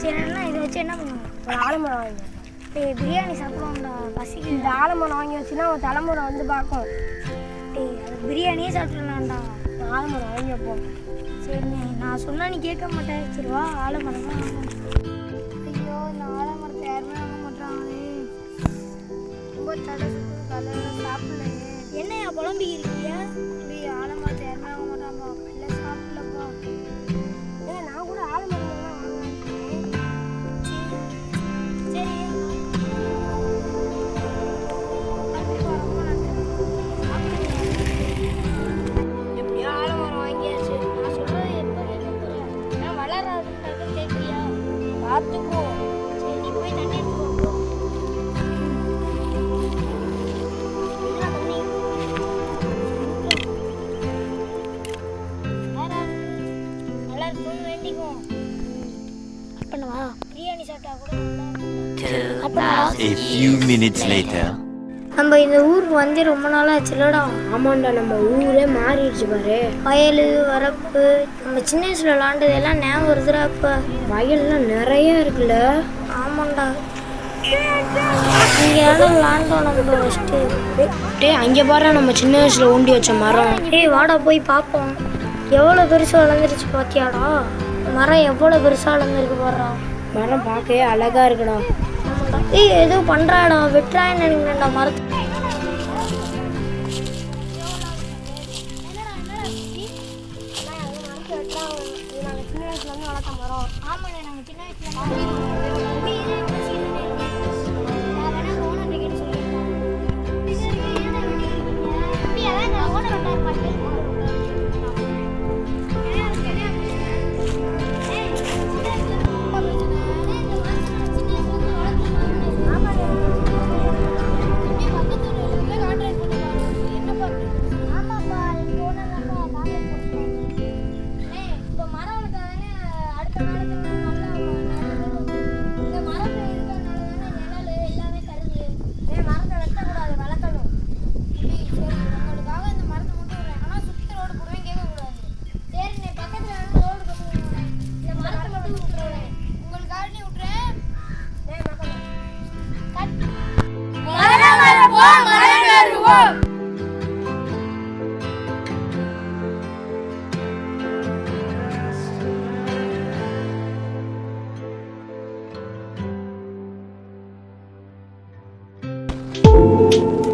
சரி அண்ணா இதை வச்சு என்ன பண்ணுவோம்? ஒரு ஆலமரம் வாங்கி பிரியாணி சாப்பிடுவோம்டா, பசிக்கு. இந்த ஆலமரம் வாங்கி வச்சுன்னா ஒரு தலைமுறை வந்து பார்க்கும். அது பிரியாணியே சாப்பிடலாம்டா. ஆலமரம் வாங்கி வைப்போம். சரிண்ணே, நான் சொன்னா நீ கேட்க மாட்டேன். சரி வா, ஆலமரம் தான் வாங்குவோம். ஐயோ, இந்த ஆலமரத்தை யாருமே வாங்க மாட்டாங்களே. ரொம்ப தடை சுற்று கலர் சாப்பிடல. என்னையா புலம்பிக்கிறியா? ஆலமரத்தை யாருமே வாங்க மாட்டாப்பா, இல்லை சாப்பிடலப்பா. நான் கூட ஆலமரம் தான் வாங்குவேன். சரி எப்படியோ ஆலமரம் வாங்கியாச்சு. நான் சொல்றது எப்போ கேட்க போறேன்? நான் வளராதுன்றது கேட்குறியா? பார்த்துக்கோ. சரி நீ போய் தண்ணி எடுத்துக்கோ. இதுதான் தண்ணி. நல்லா இருக்கும்னு வேண்டிக்குவோம். அப்பனவா பிரியாணி சாப்பிட்டா கூட A few minutes later. நம்ம இந்த ஊருக்கு வந்து ரொம்ப நாளாக ஆச்சுல்லடா. ஆமாண்டா, நம்ம ஊரே மாறிடுச்சு பாரு. வயல் வரப்பு நம்ம சின்ன வயசுல விளாண்டது எல்லாம் ஞாபகம் வருதுடா. இப்போ வயல்லாம் நிறைய இருக்குல்ல. ஆமாண்டா, இங்கே எல்லாம் விளாண்டோம் நம்ம ஃபஸ்ட்டு. அங்கே பாரு, நம்ம சின்ன வயசுல ஊண்டி வச்ச மரம். வாடா போய் பார்ப்போம். எவ்வளோ பெருசாக வளர்ந்துருச்சு பார்த்தியாடா? மரம் எவ்வளோ பெருசாக வளர்ந்துருக்கு பாடுறா. மரம் பார்க்கவே அழகா இருக்குடா. ஏதோ பண்றாடா, வெட்டுறான்னு நினைக்கிறேன்டா மரத்து. சின்ன வயசுல இருந்து வளர்த்த மரம். ஆமாங்க, நாங்கள் சின்ன வயசுல Thank you.